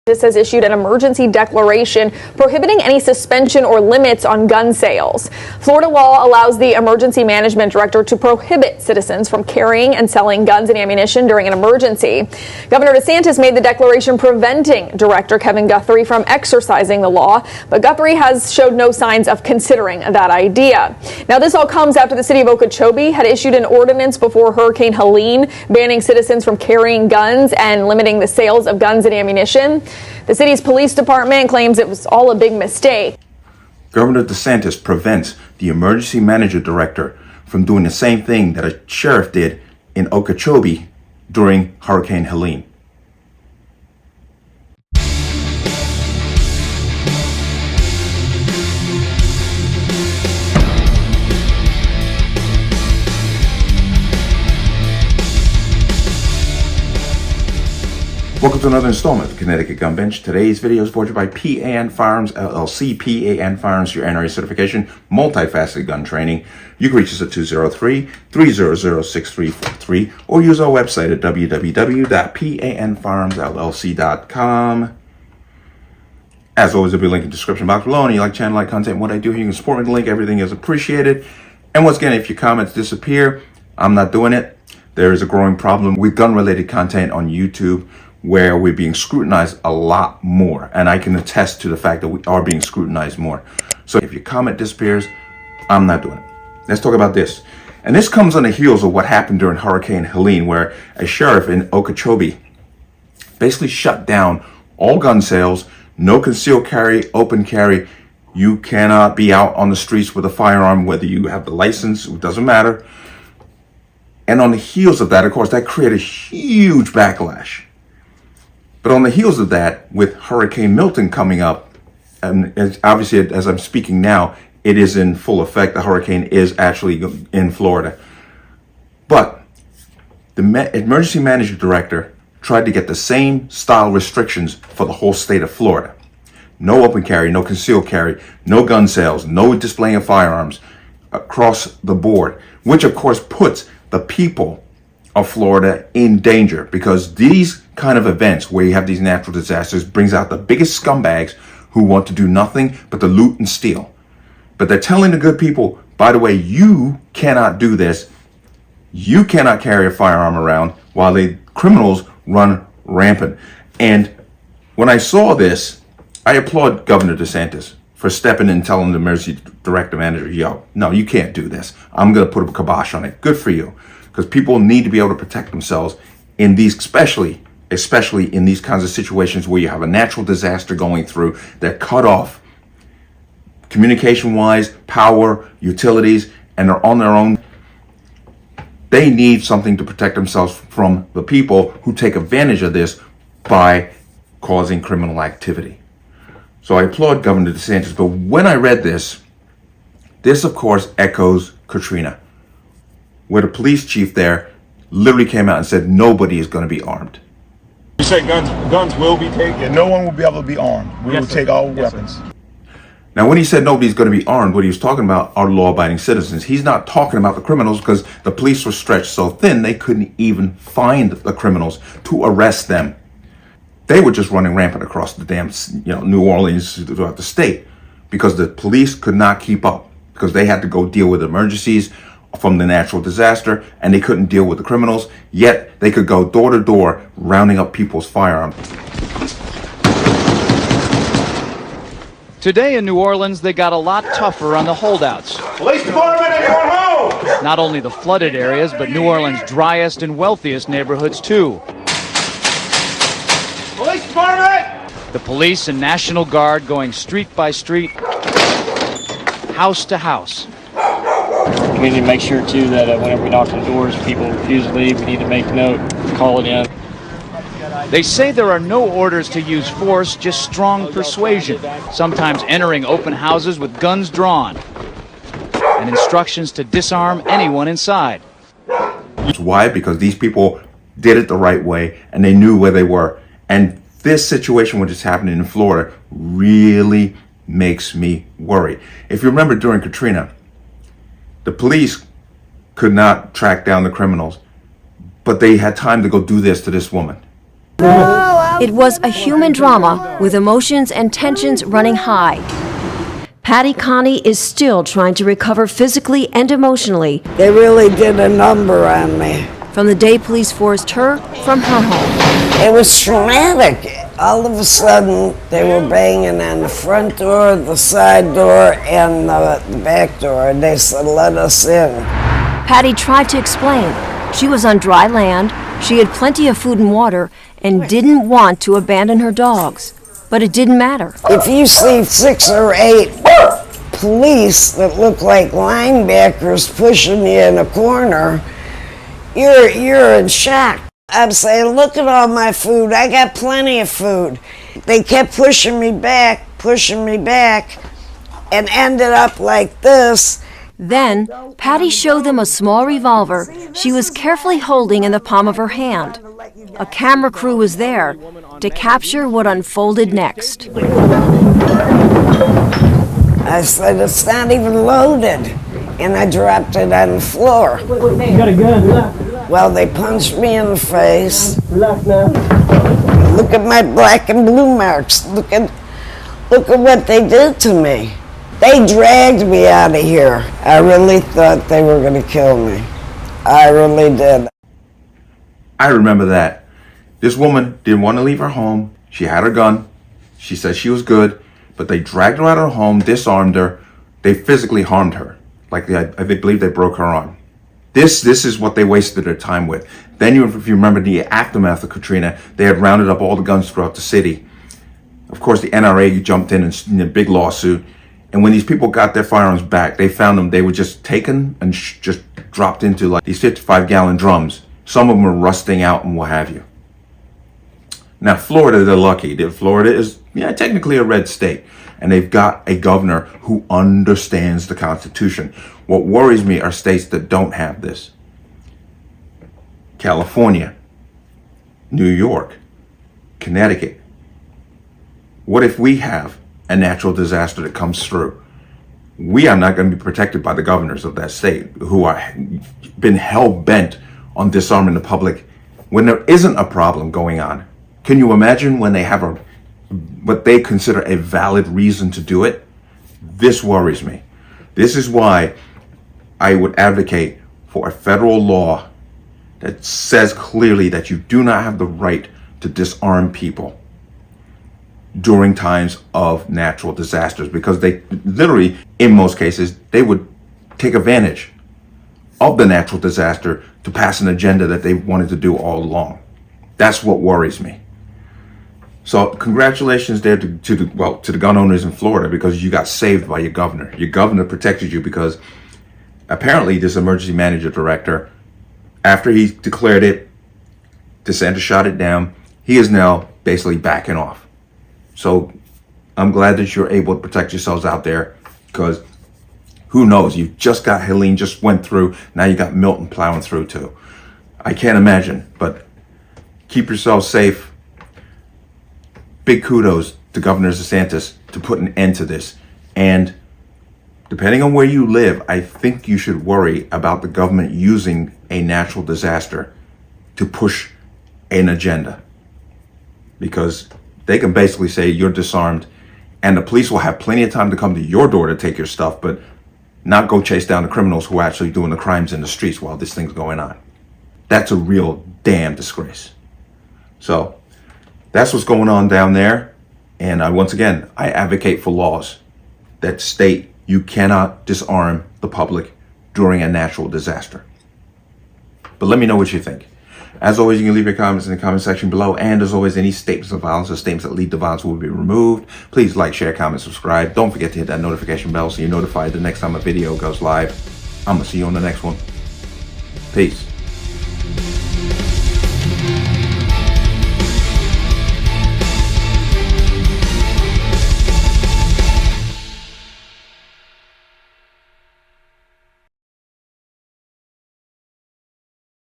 This has issued an emergency declaration prohibiting any suspension or limits on gun sales. Florida law allows the emergency management director to prohibit citizens from carrying and selling guns and ammunition during an emergency. Governor Desantis made the declaration preventing Director Kevin Guthrie from exercising the law, but Guthrie has showed no signs of considering that idea. Now, this all comes after the city of Okeechobee had issued an ordinance before Hurricane Helene banning citizens from carrying guns and limiting the sales of guns and ammunition. The city's police department claims it was all a big mistake. Governor Desantis prevents the emergency manager director from doing the same thing that a sheriff did in Okeechobee during Hurricane Helene. Welcome to another installment of the Connecticut Gun Bench. Today's video is brought to you by P.A.N. Firearms, LLC. P.A.N. Firearms, your NRA certification, multifaceted gun training. You can reach us at 203-300-6343 or use our website at www.panfarmsllc.com. As always, there'll be a link in the description box below. And you like channel, like content, what I do here, you can support me with the link. Everything is appreciated. And once again, if your comments disappear, I'm not doing it. There is a growing problem with gun-related content on YouTube, where we're being scrutinized a lot more. And I can attest to the fact that we are being scrutinized more. So if your comment disappears, I'm not doing it. Let's talk about this. And this comes on the heels of what happened during Hurricane Helene, where a sheriff in Okeechobee basically shut down all gun sales, no concealed carry, open carry. You cannot be out on the streets with a firearm, whether you have the license, it doesn't matter. And on the heels of that, of course, that created a huge backlash. But on the heels of that, with Hurricane Milton coming up, and obviously as I'm speaking now, it is in full effect. The hurricane is actually in Florida. But the emergency manager director tried to get the same style restrictions for the whole state of Florida. No open carry, no concealed carry, no gun sales, no displaying of firearms across the board, which of course puts the people of Florida in danger, because these kind of events where you have these natural disasters brings out the biggest scumbags who want to do nothing but to loot and steal. But they're telling the good people, by the way, you cannot do this. You cannot carry a firearm around, while the criminals run rampant. And when I saw this, I applaud Governor Desantis for stepping in and telling the emergency director manager, yo, no, you can't do this. I'm going to put a kibosh on it. Good for you. Because people need to be able to protect themselves in these, especially in these kinds of situations where you have a natural disaster going through. They're cut off communication-wise, power, utilities, and they're on their own. They need something to protect themselves from the people who take advantage of this by causing criminal activity. So I applaud Governor DeSantis. But when I read this of course echoes Katrina, where the police chief there literally came out and said nobody is going to be armed. You say guns will be taken? No one will be able to be armed. We will take all weapons. Sir. Now, when he said nobody's going to be armed, what he was talking about are law-abiding citizens. He's not talking about the criminals, because the police were stretched so thin they couldn't even find the criminals to arrest them. They were just running rampant across the damn, New Orleans, throughout the state, because the police could not keep up, because they had to go deal with emergencies from the natural disaster, and they couldn't deal with the criminals, yet they could go door to door rounding up people's firearms. Today in New Orleans, they got a lot tougher on the holdouts. Police department, anyone home? Not only the flooded areas, but New Orleans' driest and wealthiest neighborhoods too. Police department! The police and National Guard going street by street, house to house. We need to make sure, too, that whenever we knock on the doors, people refuse to leave. We need to make a note, call it in. They say there are no orders to use force, just strong persuasion, sometimes entering open houses with guns drawn, and instructions to disarm anyone inside. Why? Because these people did it the right way, and they knew where they were. And this situation, which is happening in Florida, really makes me worry. If you remember during Katrina, the police could not track down the criminals, but they had time to go do this to this woman. No, It was a human drama with emotions and tensions running high. Patty Connie is still trying to recover physically and emotionally. They really did a number on me. From the day police forced her from her home. It was traumatic. All of a sudden, they were banging on the front door, the side door, and the back door, and they said, "Let us in." Patty tried to explain. She was on dry land, she had plenty of food and water, and didn't want to abandon her dogs. But it didn't matter. If you see 6 or 8 police that look like linebackers pushing you in a corner, you're in shock. I'm saying, look at all my food. I got plenty of food. They kept pushing me back, and ended up like this. Then, Patty showed them a small revolver she was carefully holding in the palm of her hand. A camera crew was there to capture what unfolded next. I said, "It's not even loaded." And I dropped it on the floor. You got a gun, Well, they punched me in the face. Look at my black and blue marks. Look at what they did to me. They dragged me out of here. I really thought they were going to kill me. I really did. I remember that. This woman didn't want to leave her home. She had her gun. She said she was good, but they dragged her out of her home, disarmed her. They physically harmed her. Like I believe they broke her arm. This is what they wasted their time with. Then, if you remember the aftermath of Katrina, they had rounded up all the guns throughout the city. Of course, the NRA jumped in a big lawsuit. And when these people got their firearms back, they found them. They were just taken and just dropped into like these 55-gallon drums. Some of them were rusting out and what have you. Now, Florida, they're lucky. Florida is, technically a red state. And they've got a governor who understands the Constitution. What worries me are states that don't have this. California, New York, Connecticut. What if we have a natural disaster that comes through? We are not going to be protected by the governors of that state who are been hell-bent on disarming the public when there isn't a problem going on. Can you imagine when they have what they consider a valid reason to do it? This worries me. This is why I would advocate for a federal law that says clearly that you do not have the right to disarm people during times of natural disasters, because they literally, in most cases, they would take advantage of the natural disaster to pass an agenda that they wanted to do all along. That's what worries me. So congratulations there to the gun owners in Florida, because you got saved by your governor. Your governor protected you, because apparently this emergency manager director, after he declared it, Desantis shot it down, he is now basically backing off. So I'm glad that you're able to protect yourselves out there, because who knows? You just got Helene just went through. Now you got Milton plowing through too. I can't imagine, but keep yourselves safe. Big kudos to Governor Desantis to put an end to this. And depending on where you live, I think you should worry about the government using a natural disaster to push an agenda, because they can basically say you're disarmed, and the police will have plenty of time to come to your door to take your stuff, but not go chase down the criminals who are actually doing the crimes in the streets while this thing's going on. That's a real damn disgrace. So that's what's going on down there. And once again, I advocate for laws that state you cannot disarm the public during a natural disaster. But let me know what you think. As always, you can leave your comments in the comment section below. And as always, any statements of violence or statements that lead to violence will be removed. Please like, share, comment, subscribe. Don't forget to hit that notification bell so you're notified the next time a video goes live. I'm going to see you on the next one. Peace.